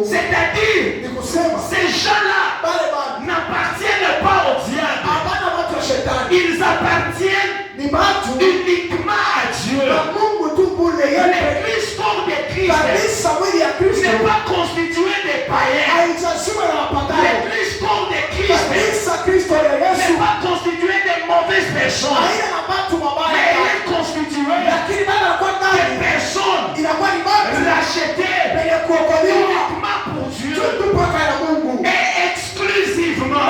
C'est-à-dire, ces gens-là n'appartiennent pas au diable. Ils appartiennent uniquement à Dieu. L'église corps de Christ n'est pas constituée des païens. L'église corps de Christ n'est pas constituée des mauvaises personnes. Mais elle est constituée des personnes rachetées uniquement pour Dieu et exclusivement.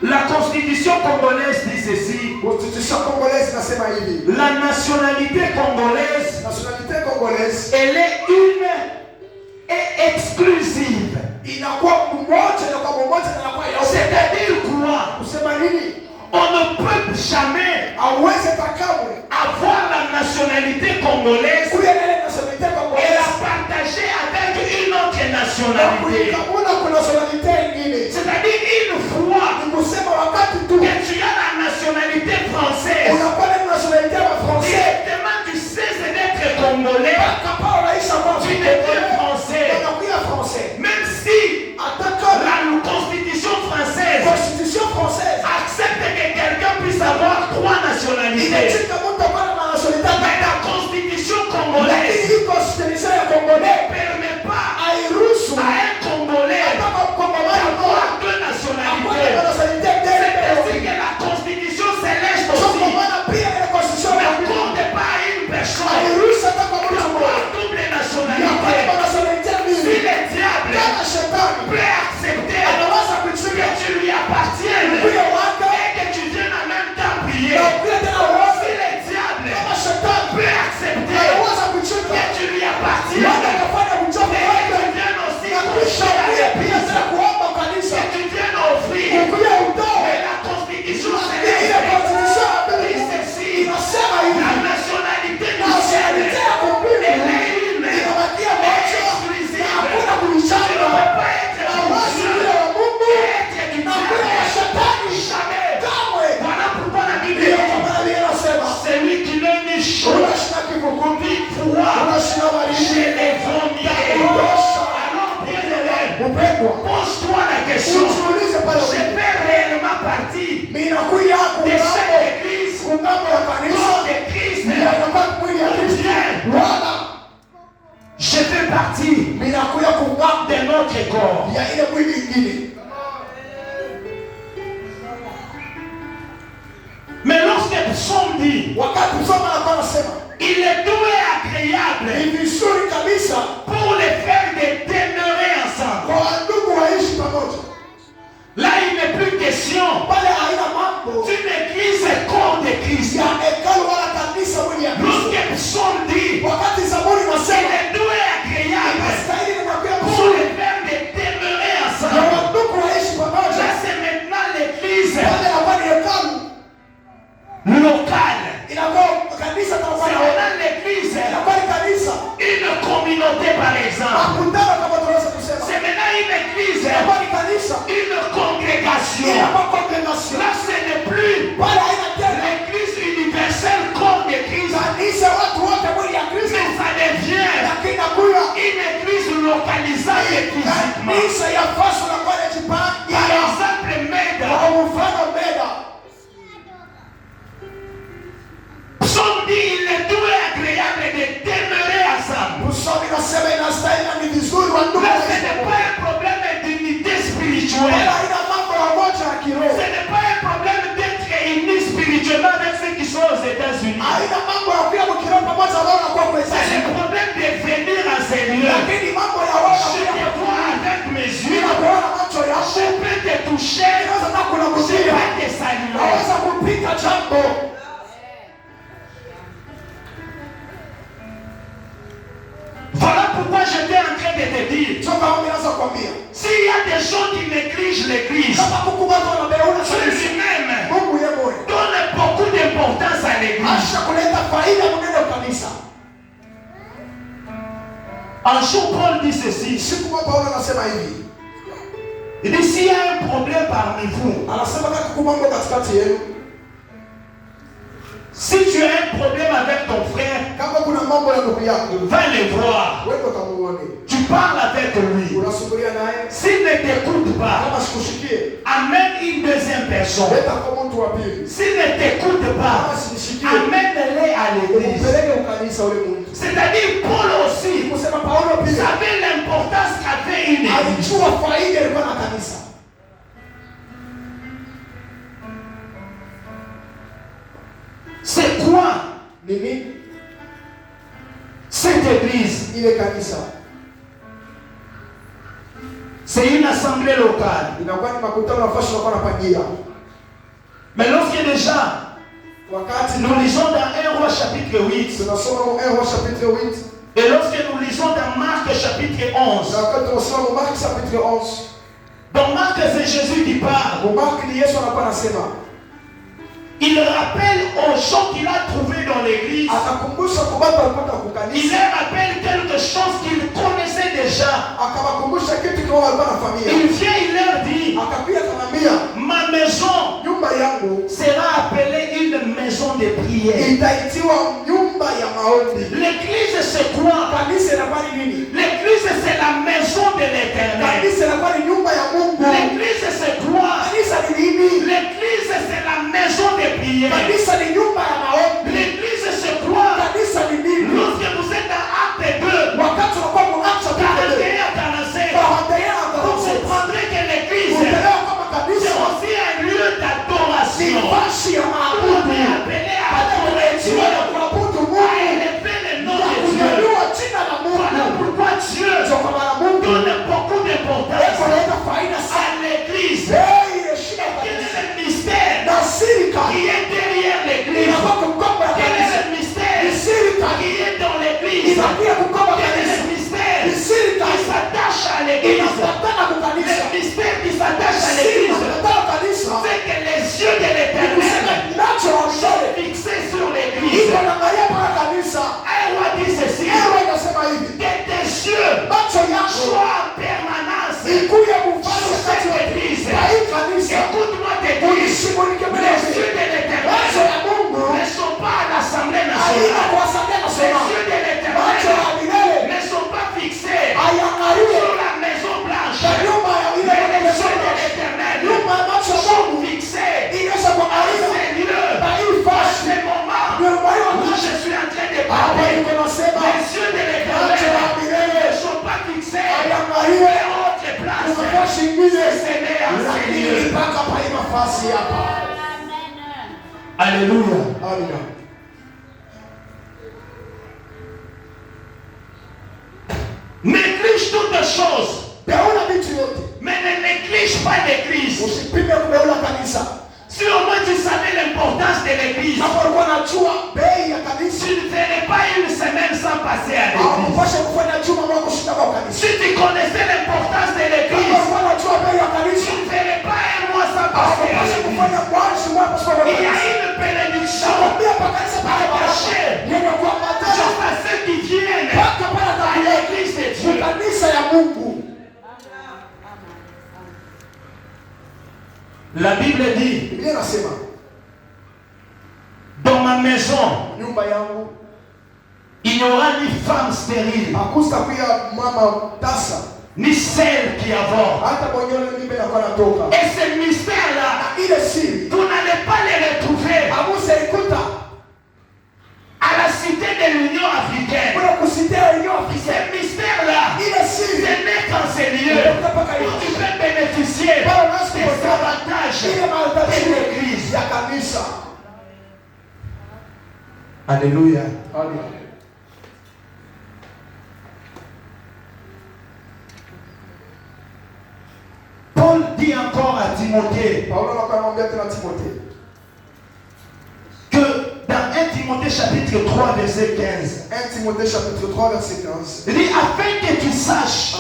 La constitution congolaise dit ceci. La nationalité congolaise, elle est une et exclusive. C'est-à-dire quoi? On ne peut jamais avoir la nationalité congolaise et la partager avec une autre nationalité. C'est-à-dire une fois que tu as la nationalité française, directement tu cesses d'être congolais, tu deviens français. Même si la constitution française accepte que quelqu'un puisse avoir 3 nationalités, mais la constitution congolaise ne permet pas à un Congolais d'avoir 2 nationalités. C'est-à-dire que la constitution céleste aussi ne compte pas à une personne d'avoir double nationalité. Si le diable peut accepter que tu lui appartiennes et que tu viennes en même temps prier, si le diable peut accepter que tu lui appartiennes et que tu viennes aussi coucher à l'église, que tu viennes offrir, mais la constitution céleste dit ceci: la nationalité du ciel, elle est une et exclusive. Tu ne peux pas être du diable. Jamais. Voilà pourquoi la Bible dit: celui qui n'est ni chaud ni froid, je les vomirai. Alors, bien-aimé, pose-toi la question: je fais réellement partie de cette église, corps de Christ, je fais partie de notre corps. Mais lorsque nous sommes dit, il est doux et agréable pour les frères de demeurer ensemble. Là, il n'est plus question d'une église corps de Christ. Lorsque nous sommes dit, il est doux et agréable pour les frères de demeurer ensemble. Là, c'est maintenant l'église locale. C'est maintenant l'église, une communauté par exemple. C'est maintenant une église, une congrégation. Là, ce n'est plus l'église universelle corps de Christ, mais ça devient une église localisée physiquement. Par exemple, Meda. Psaume dit: il est doux et agréable de demeurer ensemble. Là, ce n'est pas un problème d'unité spirituelle. Ce n'est pas un problème d'être unis spirituellement avec ceux qui sont aux États-Unis. C'est le problème de venir à ces lieux. Je te vois avec mes yeux. Je peux te toucher. Je peux te saluer. Voilà pourquoi j'étais en train de te dire, s'il y a des gens qui négligent l'église, lui-même donne beaucoup d'importance à l'église. Un jour, Paul dit ceci: il dit, s'il y a un problème parmi vous, problème avec ton frère, va les voir. Tu parles avec lui. S'il ne t'écoute pas, amène une deuxième personne. S'il ne t'écoute pas, amène-les à l'église. C'est-à-dire Paul aussi savait l'importance qu'avait une église. C'est quoi cette église? C'est une assemblée locale. Mais lorsque déjà nous lisons dans 1 Roi chapitre 8, et lorsque nous lisons dans Marc chapitre 11, dans Marc c'est Jésus qui parle. Il rappelle aux gens qu'il a trouvés dans l'église. Il leur rappelle quelque chose qu'ils connaissaient déjà. Il vient, il leur dit, ma maison sera appelée une maison de prière. L'église c'est quoi? L'église c'est la maison de l'Éternel. L'église c'est quoi? L'église c'est la maison de prière. L'église c'est quoi? Lorsque vous êtes dans Acte 2, 41 à 45, vous comprendrez que l'église c'est aussi un lieu d'adoration. Vous pouvez appeler à adorer Dieu, à élever le nom de Dieu. Voilà pourquoi Dieu donne beaucoup d'importance à l'église. Quel est le mystère qui est derrière l'église? Quel est le mystère qui est dans l'église? Quel est le mystère qui s'attache à l'église? Le mystère qui s'attache à l'église, c'est que les yeux de l'Éternel sont fixés sur l'église. Un roi dit ceci, que tes yeux soient en permanence sur cette église. Écoute-moi te dire, les yeux de l'Éternel ne sont pas à l'Assemblée nationale. Les yeux de l'Éternel ne sont pas fixés sur la Maison Blanche. Mais les yeux de l'Éternel sont fixés à ce lieu, à ce moment où je suis en train de parler. Les yeux de l'Éternel ne sont pas fixés à autre place. C'est Seigneur en ce lieu. Alléluia. Néglige toutes choses, mais ne néglige pas l'église. Si au moins tu savais l'importance de l'église, tu ne ferais pas une semaine sans passer à l'église. Si tu connaissais l'importance de l'église, tu ne ferais pas un mois sans passer à l'église. Il y a une bénédiction attachée juste à ceux qui viennent à l'église de Dieu. La Bible dit, dans ma maison, il n'y aura ni femme stérile, ni celle qui avorte. Et ce mystère-là, vous n'allez pas les retrouver à la cité de l'Union africaine. Ce mystère-là, ce n'est qu'en ce lieu où tu peux bénéficier des avantages de l'église. Alléluia. Paul dit encore à Timothée que dans 1 Timothée chapitre 3 verset 15, 1 Timothée chapitre 3 verset 15, il dit afin que tu saches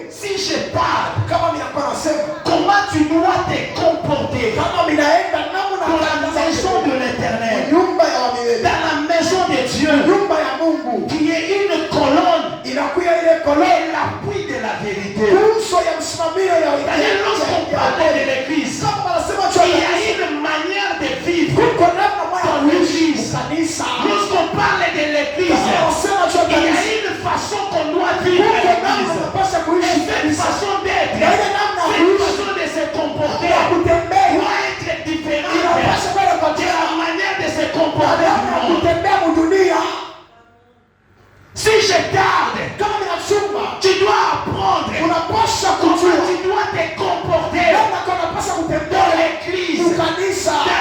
si je parle comment tu dois te comporter dans la maison de l'Éternel, dans la maison de Dieu, qui est une colonne et l'appui de la vérité. Lorsqu'on parle de l'église, il y a une manière de vivre dans l'église Lorsqu'on parle de l'église, il y a une façon qu'on doit vivre l'église. Cette façon d'être, cette façon de se comporter doit être différente de la manière de se comporter du monde. Si je tarde, tu dois apprendre comment tu dois te comporter dans l'église, dans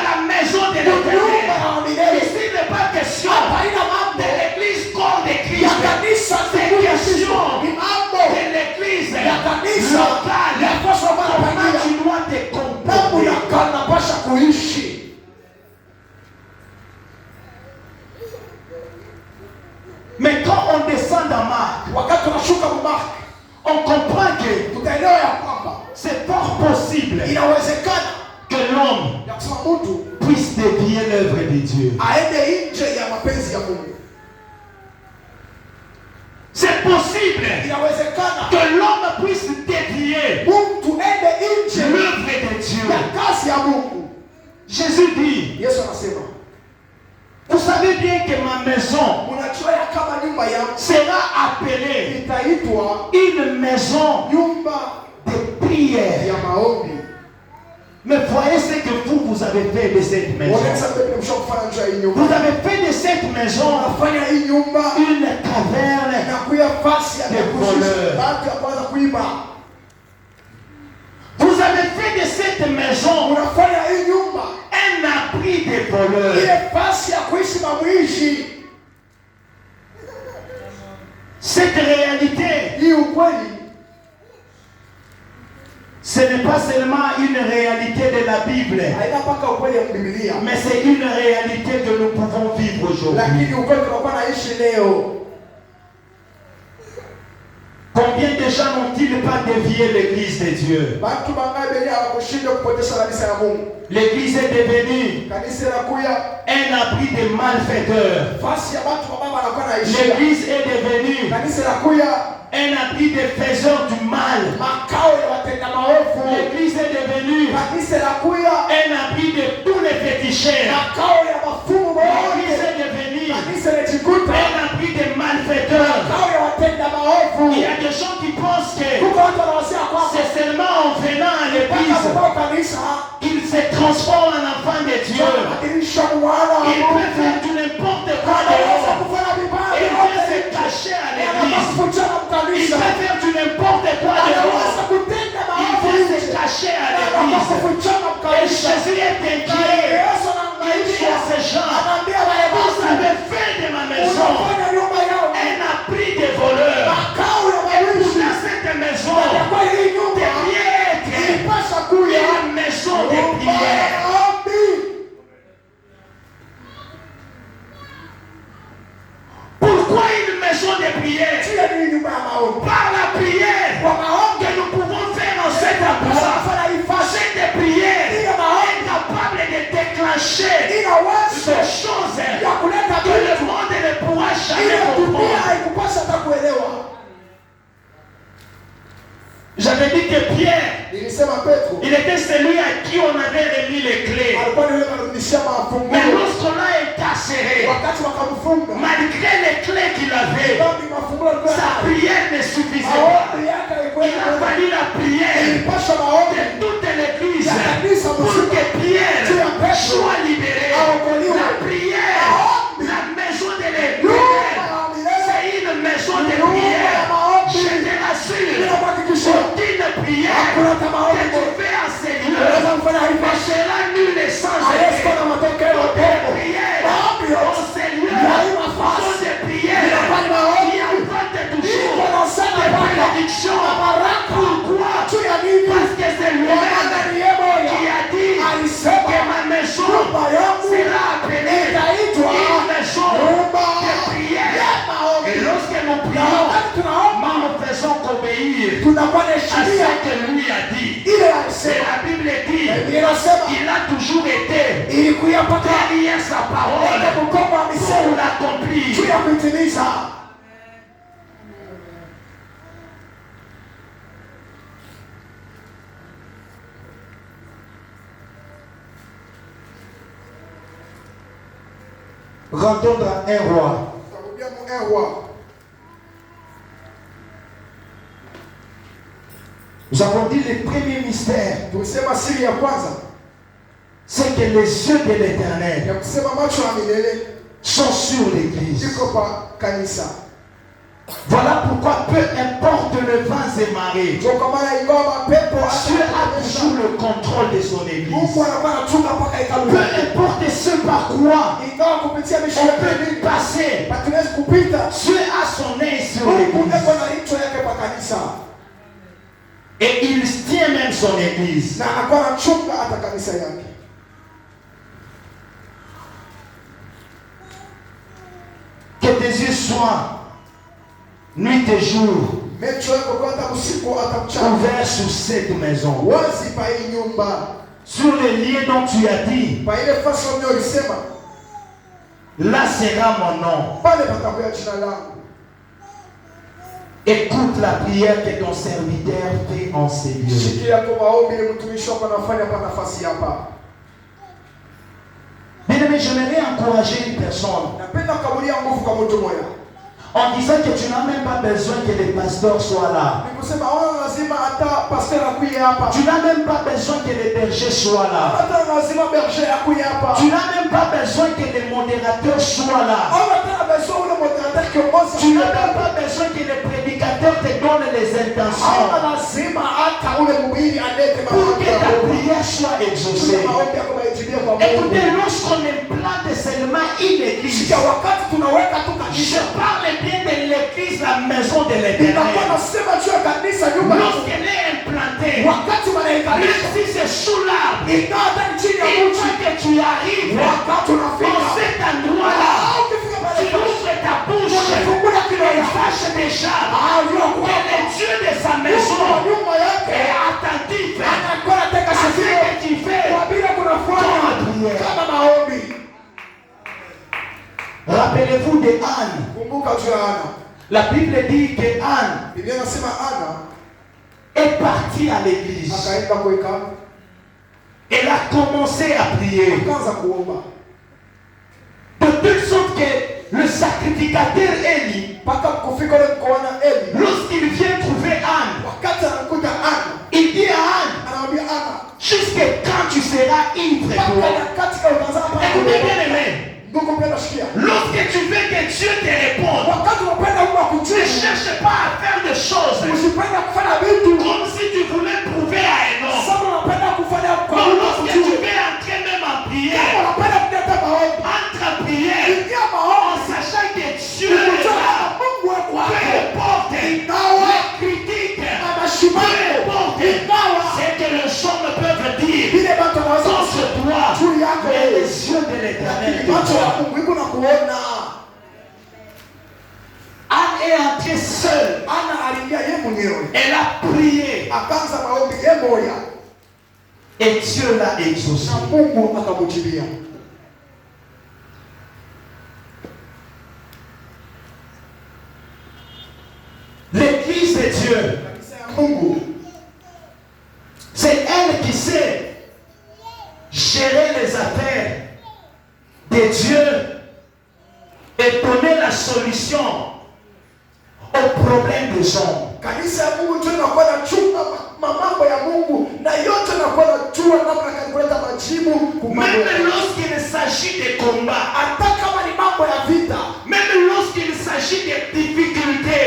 la maison de l'Éternel. Ici n'est pas question de l'église corps de Christ, c'est question de l'église locale. Comment tu dois te comporter. Mais quand on descend dans Marc, on comprend que c'est fort possible que l'homme puisse dévier l'œuvre de Dieu. C'est possible que l'homme puisse dévier l'œuvre de Dieu. Jésus dit, vous savez bien que ma maison sera appelée une maison de prière. Mais voyez ce que vous avez fait de cette maison. Vous avez fait de cette maison une caverne de voleurs. Vous avez fait de cette maison un abri des voleurs. Cette réalité, ce n'est pas seulement une réalité de la Bible, mais c'est une réalité que nous pouvons vivre aujourd'hui. Combien de gens n'ont-ils pas dévié l'église de Dieu? L'église est devenue un abri de malfaiteurs. L'église est devenue un abri de faiseurs du mal. L'église est devenue un abri de tous les féticheurs. L'église est devenue un abri de malfaiteurs. Il y a des gens qui pensent que c'est seulement en venant à l'église qu'ils se transforment en enfants de Dieu. Ils peuvent faire du n'importe quoi dehors. Ils peuvent se cacher à l'église. Ils peuvent faire du n'importe quoi dehors. Ils peuvent se cacher à l'église. Et Jésus est inquiet. Il dit à ces gens, vous avez fait de ma maison un abri des voleurs. Et pourtant cette maison devrait être une maison de prière. Pourquoi une maison de prière? Par la prière que nous pouvons faire en cet endroit. Cette prière est capable de déclencher des choses que le monde ne pourra jamais comprendre. J'avais dit que Pierre, il était celui à qui on avait remis les clés. Mais lorsqu'on l'a incarcéré, malgré les clés qu'il avait, sa prière ne suffisait pas. Il a fallu la prière de toute l'église pour que Pierre soit libéré. La prière, la maison de l'église, c'est une maison de prière. Je te l'assure, aucune prière que tu fais à Seigneur ne sera nulle et sans effet. Aucune prière au Seigneur sont des prières qui apportent toujours des bénédictions. Pourquoi? Parce que c'est lui-même qui a dit que ma maison sera appelée une maison de prière. Et lorsque nous prions, nous faisons qu'obéir à ce que lui a dit. Et la Bible dit, il a toujours été derrière sa parole pour l'accomplir. Rendons dans un roi. Un roi. Nous avons dit le premier mystère. C'est que les yeux de l'Éternel sont sur l'Église. Voilà pourquoi peu importe le vent et marée, Dieu a toujours le contrôle de son Église. Peu importe ce par quoi on peut passer, Dieu a son œil sur l'Église. Et il tient même son Église. Que tes yeux soient nuit et jour ouverts sur cette maison, sur les lieux dont tu as dit, là sera mon nom. Écoute la prière que ton serviteur fait en ces lieux. Bien-aimé, j'aimerais encourager une personne en disant que tu n'as même pas besoin que les pasteurs soient là. Tu n'as même pas besoin que les bergers soient là. Tu n'as même pas besoin que les modérateurs soient là. Tu n'as même pas besoin que les prédicateurs te donnent les intentions pour que ta prière soit exaucée. Écoutez, lorsqu'on implante seulement une église, je parle bien de l'église, la maison de l'Éternel. Lorsqu'elle est implantée, même si c'est sous l'arbre, une fois que tu arrives dans cet endroit-là, tu ouvres ta bouche et sache déjà que le Dieu de sa maison est attentif à ce que tu fais dans la prière. Rappelez-vous de Anne. La Bible dit que Anne est partie à l'église. Elle a commencé à prier. De telle sorte que le sacrificateur Élie, lorsqu'il vient trouver Anne, il dit à Anne, jusqu'à quand tu seras ivre, toi? Écoutez bien aimé. Lorsque tu veux que Dieu te réponde, ne cherche pas à faire des choses comme si tu voulais prouver à un homme. Donc lorsque tu veux entrer même en prière, entre en prière en sachant que Dieu est là. Peu importe les critiques, peu importe ce que les hommes peuvent dire contre toi, mais les yeux de l'Éternel. Anne est entrée seule. Elle a prié. Et Dieu l'a exaucé. L'église de Dieu, c'est elle qui sait gérer les affaires de Dieu et donner la solution aux problèmes des hommes. Même lorsqu'il s'agit de combats, même lorsqu'il s'agit de difficultés,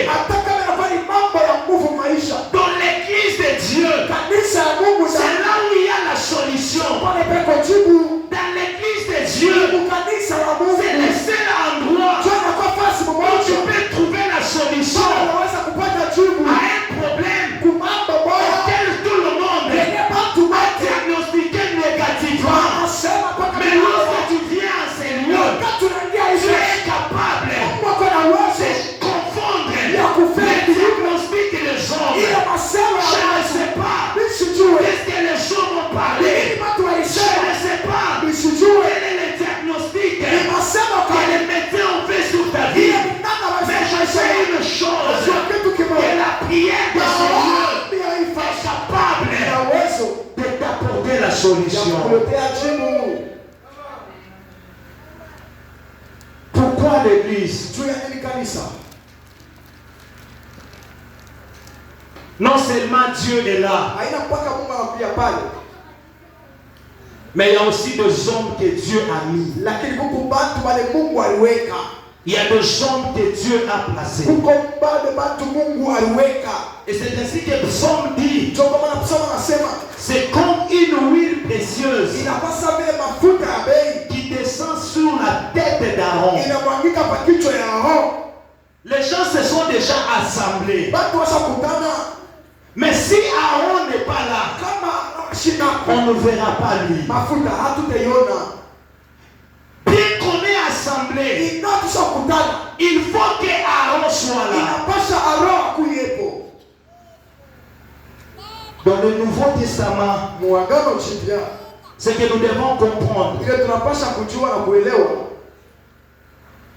dans l'église de Dieu, c'est là où il y a la solution. Dans l'église de Dieu, c'est le seul endroit où tu peux trouver la solution à un problème auquel tout le monde a diagnostiqué négativement. Mais lorsque tu viens à ces lieux, tu es capable de confondre les diagnostics des hommes. Je ne sais pas qu'est-ce que les hommes ont parlé. Je ne sais pas quel est le diagnostic que les médecins ont fait sur ta vie. Mais je sais une chose, que la prière de ce lieu est capable de t'apporter la solution. l'église? Non seulement Dieu est là, mais il y a aussi des hommes que Dieu a mis. Il y a des hommes que Dieu a placés. Et c'est ainsi que le psaume dit, c'est comme une huile précieuse qui descend sur la tête d'Aaron. Les gens se sont déjà assemblés. Mais si Aaron n'est pas là, on ne verra pas lui. Bien qu'on est assemblé, il faut que Aaron soit là. Dans le Nouveau Testament, ce que nous devons comprendre,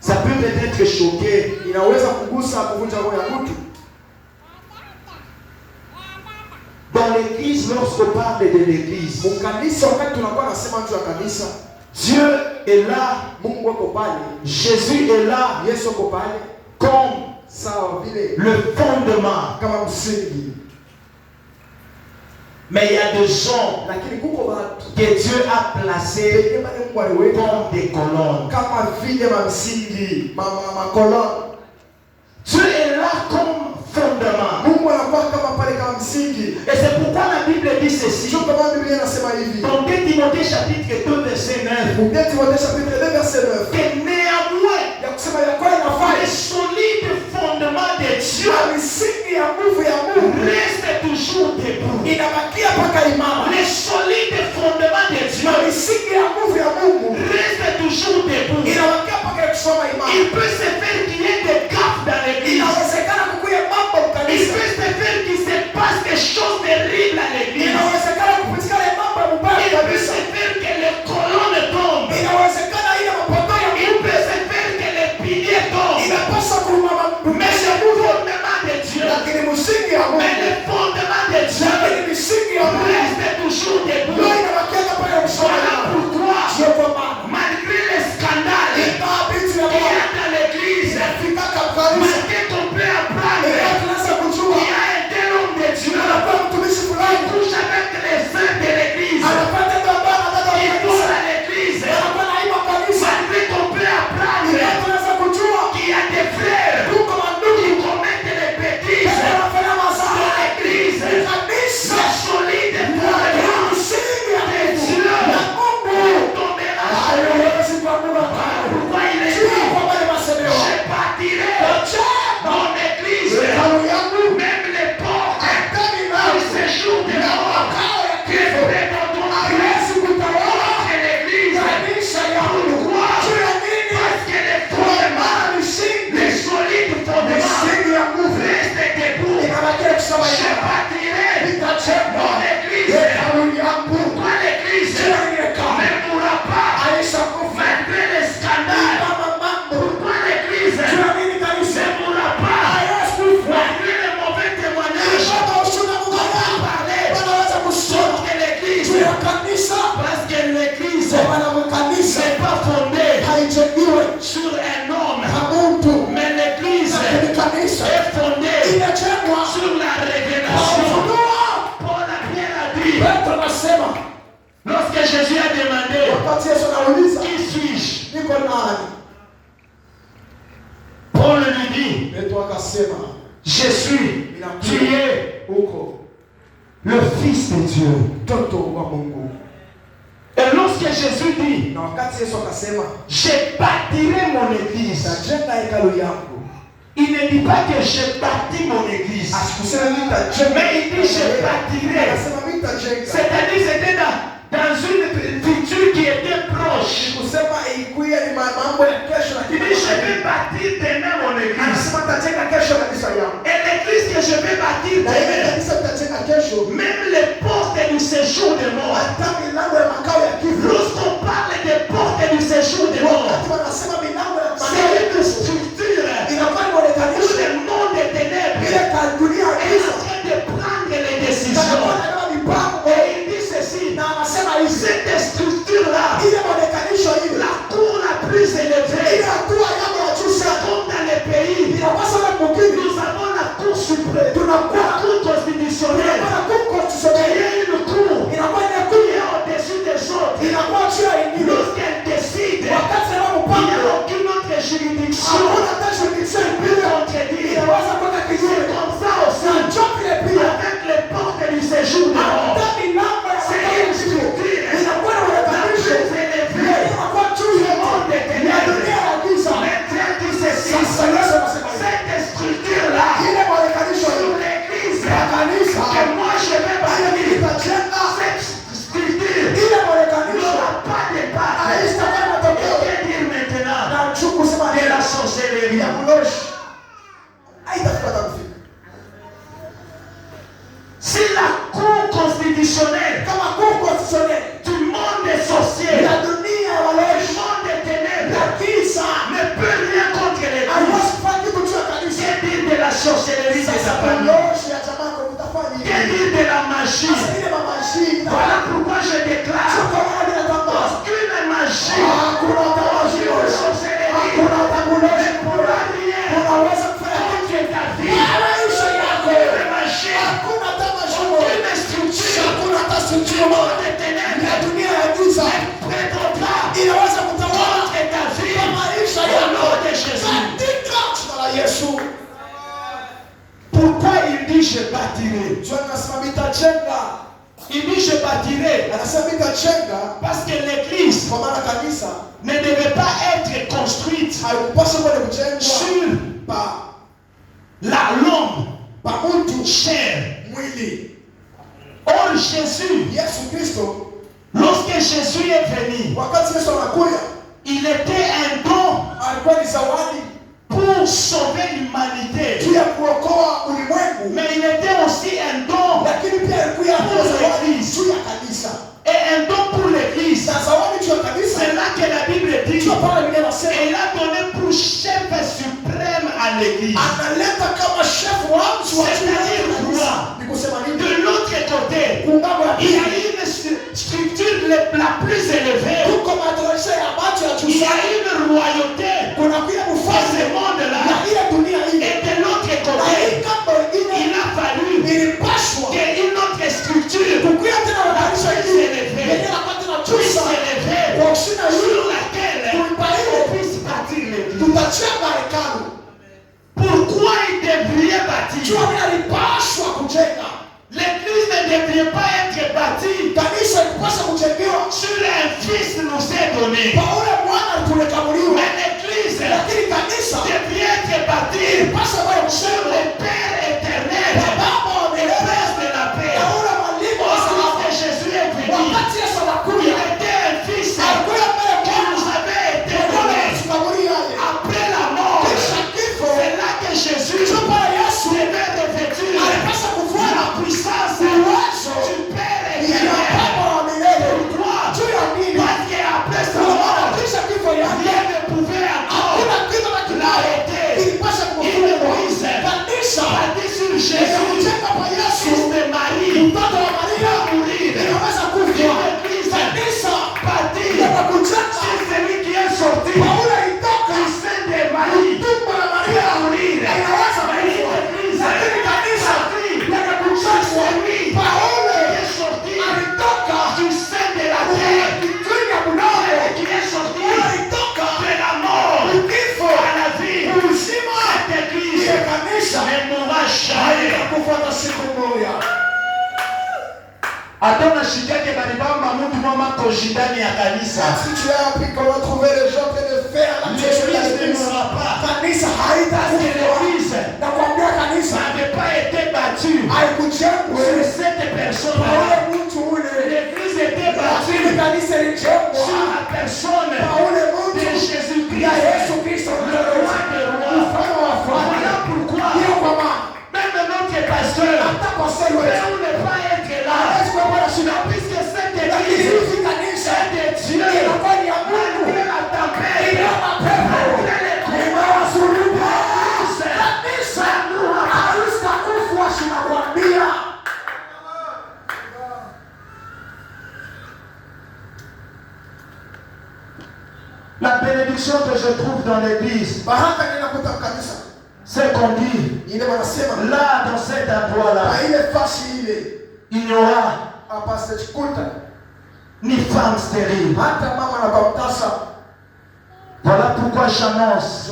ça peut peut-être choquer. Dans l'église, lorsqu'on parle de l'église, Dieu est là, Jésus est là, comme le fondement. Mais il y a des gens que Dieu a placés comme des colonnes. Dieu est là comme fondement. Et c'est pourquoi la Bible dit ceci. Dans 2 Timothée chapitre 2 verset 9. Que néanmoins, les solides fondements de Dieu restent toujours debout. Les solides fondements de Dieu restent toujours debout. Il peut se faire qu'il y ait des gaffes dans l'église. Il peut se faire qu'il se passe des choses terribles à l'église. Il peut se faire que les colonnes tombent. Il peut se faire que les piliers tombent. Mais le fondement de Dieu, reste toujours debout. Voilà pourquoi, malgré les scandales qu'il y a dans l'église, malgré qu'on peut apprendre, il y a un tel homme de Dieu qui couche avec les saints de l'église, qui touche à l'église, malgré qu'on peut apprendre qu'il y a des frères qui commettent les bêtises dans l'église, le solide fondement de Dieu tombera sur lui. Pourquoi il est dit, je bâtirai mon église, même les portes du séjour des morts que prétendront contre l'église. Pourquoi? Parce que les fondements, les solides fondements restent debout. Je bâtirai mon église. Pourquoi l'église ne mourra pas malgré les scandales? Pourquoi l'église ne mourra pas malgré les mauvais témoignages? On parlait contre l'église parce que l'église n'est pas fondée sur un homme, mais l'église est fondée sur la révélation. Paul a bien dit, lorsque Jésus a demandé, qui suis-je? Paul lui dit, je suis, tu es le Fils de Dieu. Et lorsque Jésus dit, je bâtirai mon église, il ne dit pas que je bâtis mon église, mais il dit je bâtirai. C'est-à-dire c'était dans une future qui était proche. Il dit je vais bâtir demain mon église. Et l'église que je vais bâtir demain, même les portes du séjour des morts. Lorsqu'on parle des portes du séjour des morts, c'est une structure où le monde des ténèbres est en train de prendre les décisions. Et il dit ceci, cette structure-là, la cour la plus élevée, juridiction peut contredire. C'est comme ça aussi avec les portes du séjour dehors. C'est une structure la plus élevée du monde des ténèbres. Mais Dieu dit ceci, cette structure-là sur l'église que moi je vais bâtir, cette structure n'aura pas de base. Que dire maintenant de la sorcellerie? Si la cour constitutionnelle du monde des sorciers, du monde des ténèbres, ne peut rien contre l'église, que dire de la sorcellerie de sa famille? Que dire de la magie? Voilà pourquoi je déclare aucune magie, aucune sorcellerie ne pourra rien contre ta vie. Aucune magie, aucune structure du monde des ténèbres ne prétendra contre ta vie au nom de Jésus. Pourquoi il dit je bâtirai? Il dit je bâtirai parce que l'église ne devait pas être construite sur la l'homme chair. Or Jésus, lorsque Jésus est venu, il était un don pour sauver l'humanité. Mais il était aussi un don pour l'église. Et un don pour l'église. C'est là que la Bible dit il a donné pour chef suprême à l'église. C'est-à-dire roi. De l'autre côté, il y a une structure la plus élevée. Il y a une royauté dans ce monde-là. Et de l'autre côté, il a fallu qu'une autre structure puisse s'élever, sur laquelle on puisse bâtir l'église. Pourquoi il devrait bâtir? L'église ne devrait pas être bâtie sur un fils nous est donné. Mais l'église devrait être bâtie sur le Père éternel, le Prince de la paix. Lorsque Jésus est venu, il était un fils qui nous avait été donné après la mort. C'est là que Jésus devait revêtir la puissance du Père éternel. Pourquoi? Parce qu'après sa mort, rien ne pouvait encore l'arrêter. Il Moïse bâtit sur Jésus, fils de Marie, va mourir. L'église bâtit sur celui qui est sorti du sein de Marie, va mourir. L'église bâtit sur celui qui est sorti du sein de la terre, qui est sorti de la mort à la vie. Cette église ne mourra jamais. Hata unashikake balibamba mtu mama koji ndani ya kanisa. Si tu as appris comment trouver les gens qui de faire la l'église ne mourra pas. Kanisa haitakufa. L'église Nakwambia kanisa n'avait pas été battue haikujengwa sur cette personne. L'église était battue sur la personne de Jésus-Christ, le roi des rois. Voilà pourquoi même notre pasteur peut ne pas être là. Puisque cette église est de Dieu, malgré la tempête, malgré les combats, ça nous La bénédiction que je trouve dans l'église, c'est qu'on dit, là, dans cet endroit-là, il n'y aura ni femme stérile. Voilà pourquoi pourquoi j'annonce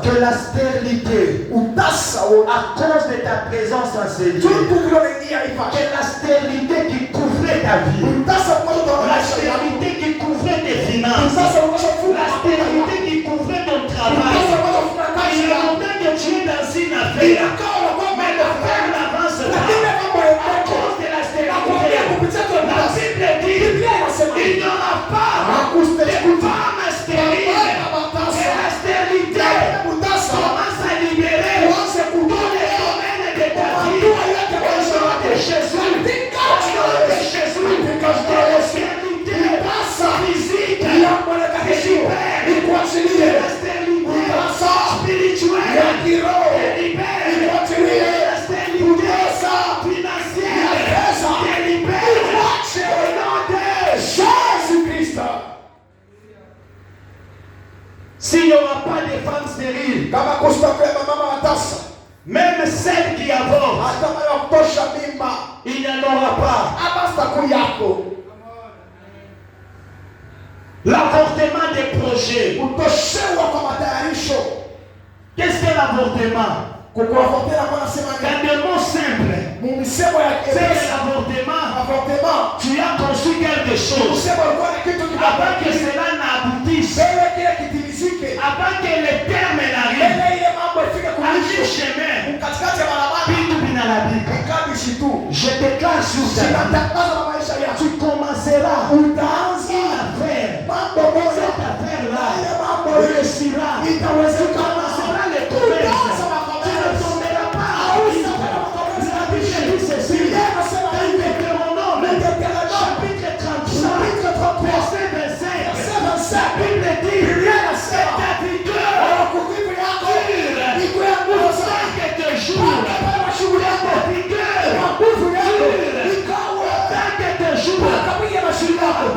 que la stérilité, à cause de ta présence en ces lieux, que la stérilité qui couvrait ta vie, la stérilité qui couvrait tes finances, la stérilité qui couvrait ton travail, il est longtemps que tu es dans une affaire, mais l'affaire n'avance pas à cause de la stérilité. La Bible dit il n'y aura pas de femmes stériles. Et la stérilité commence à libérer tous les domaines de ta vie. Au nom de Jésus, au nom de Jésus, la stérilité physique, la stérilité spirituelle, libère la stérilité financière, libère au nom de Jésus-Christ. S'il n'y aura pas de femmes stériles, même celles qui avortent, il n'y en aura pas. L'avortement des projets. Qu'est-ce que l'avortement? Quand le mot simple, c'est l'avortement. Tu as conçu quelque chose. Avant que cela n'aboutisse, avant que le terme n'arrive, à mi-chemin, je déclare sur ta vie, tu commenceras une affaire. Cette affaire-là réussira. Tu commenceras le commerce. Tu ne tomberas pas à vide. La Bible dit ceci. Dans Deutéronome, chapitre 35, verset 25. La Bible dit c'est ta vigueur dure pour 5 jours. Ta vigueur dure 5 jours.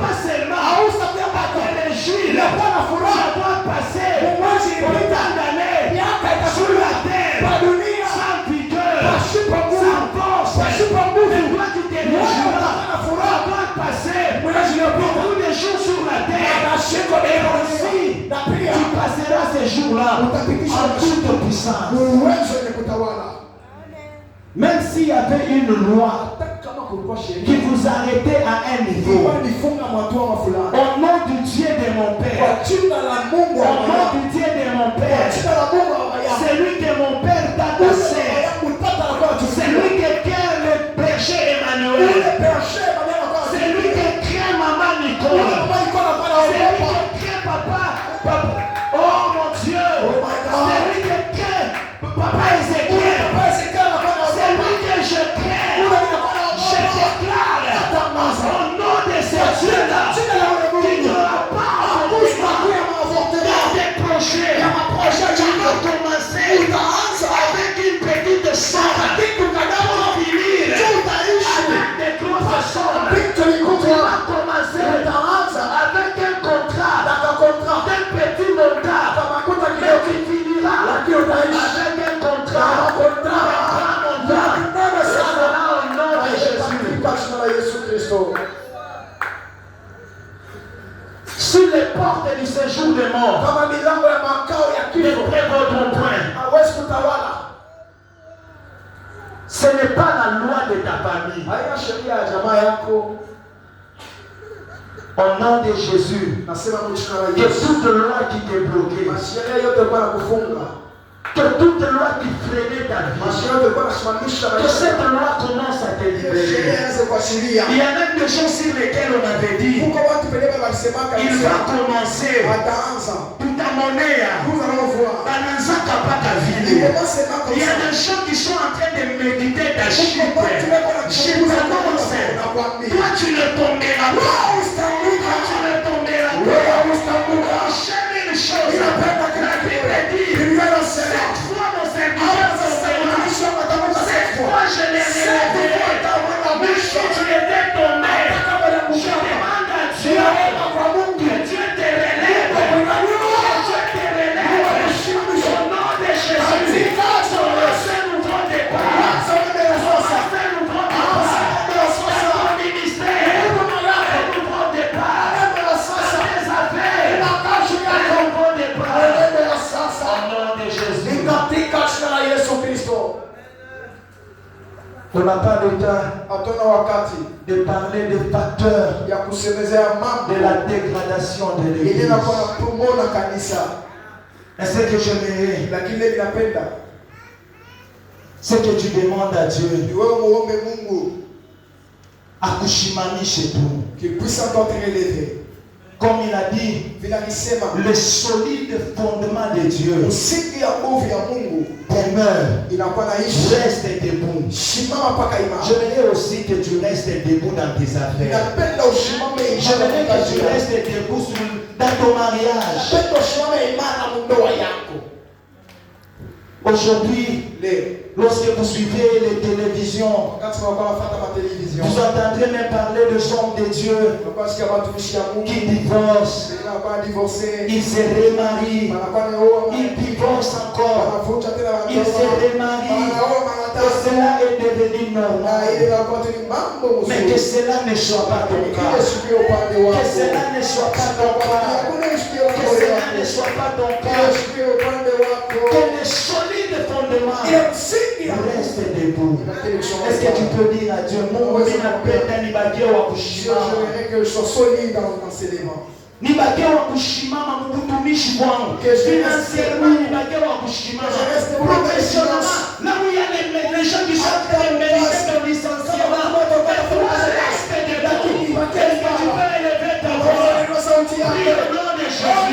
Pas seulement les jours, ça doit passer autant d'années sur la terre sans vigueur, sans force. Et toi tu te réjouiras, ça doit passer beaucoup de jours sur la terre. Et aussi, tu passeras ces jours-là en toute puissance. Même s'il y avait une loi qui vous arrêtait à un niveau, au nom du Dieu de mon Père, au nom du Dieu de mon Père, celui que mon Père t'a passé, celui qui craint le berger Emmanuel, celui qui craint maman Nicole, celui qui craint papa, oh mon Dieu, celui qui craint papa Ézéchiel, celui que je crains, je déclare au nom de ces dieux-là qu'il n'y aura pas des projets qui vont commencer avec une petite somme pour finir avec des grosses sommes. Tu vas commencer avec un contrat d'un petit montant, mais tu finiras avec un contrat d'un grand montant. Sur les portes du séjour des morts, ne prévaudront point. Ce n'est pas la loi de ta famille. Au nom de Jésus, que toute loi qui t'est bloquée, que toute loi qui freinait ta vie, que cette loi commence à te libérer. Il y a même des choses sur lesquelles on avait dit il va commencer tout à monnaie. Il y a des gens qui sont en train de méditer ta chute. Je t'annonce, toi tu ne tomberas pas. Toi tu ne tomberas pas. J'aime une chose. La Bible dit cette fois mon serviteur tombera. Cette fois je l'ai relevé. Mais si tu étais tombé, je demande à Dieu que Dieu te relève. Que Dieu te relève. Au nom de Jésus. Commencez l'ouvrant des portes. Commencez l'ouvrant des portes. Dans ton ministère. L'ouvrant des On n'a pas le temps hatuna wakati de parler des facteurs ya kusemezea de mambo la dégradation de yenye l'église. inakuwa na pomona kanisa, Et ce que j'aimerais, lakini leo ninapenda ce que tu demandes à Dieu, ni wewe muombe Mungu akushimamishe tu. qu'il puisse encore te relever. Comme il a dit, Vile alisema le solide fondement de Dieu msingi ya nguvu ya Mungu demeure, inakuwa naishi, reste debout. simama mpaka imara. J'aimerais aussi que tu restes debout dans tes affaires. Napenda usimame imara J'aimerais katika que tu kazi yako. restes debout dans ton mariage. Napenda usimame imara mu ndoa yako. Aujourd'hui, Leo lorsque vous suivez les télévisions, wakati tunakuwa nafuata matelevision, vous entendrez même parler de hommes de Dieu tunakuwa sikia watumishi ya Mungu qui divorcent, wanakuwa divorce, ils se remarient, wanakuwa ni oa, ils divorcent encore, wanavuta tena ils se wanaoa, remarient. wanaoa Que manatasi, cela est devenu na normal. ile inakuwa tu ni mambo Mais que mzuri. cela ne soit pas ton Ile cas. siku upande Que wako, cela ne soit pas ton cas. hakuna siku Que upande cela wako, ne soit pas ton ile cas. siku upande wako, Que le solide fondement ile msingi ya reste debout. Est-ce Est-ce que tu peux dire à Dieu, Mungu ninapenda nibakie wa kushimama. j'aimerais que je sois solide dans l'enseignement. Nibakie wa kushimama mkutumishi kwangu. Financièrement nibakie wa kushimama. Professionnellement, là où il y a les gens qui sont très mérités de licenciement. Mais toi reste debout. Est-ce que tu peux élever ta voix? Prie au nom de Jésus.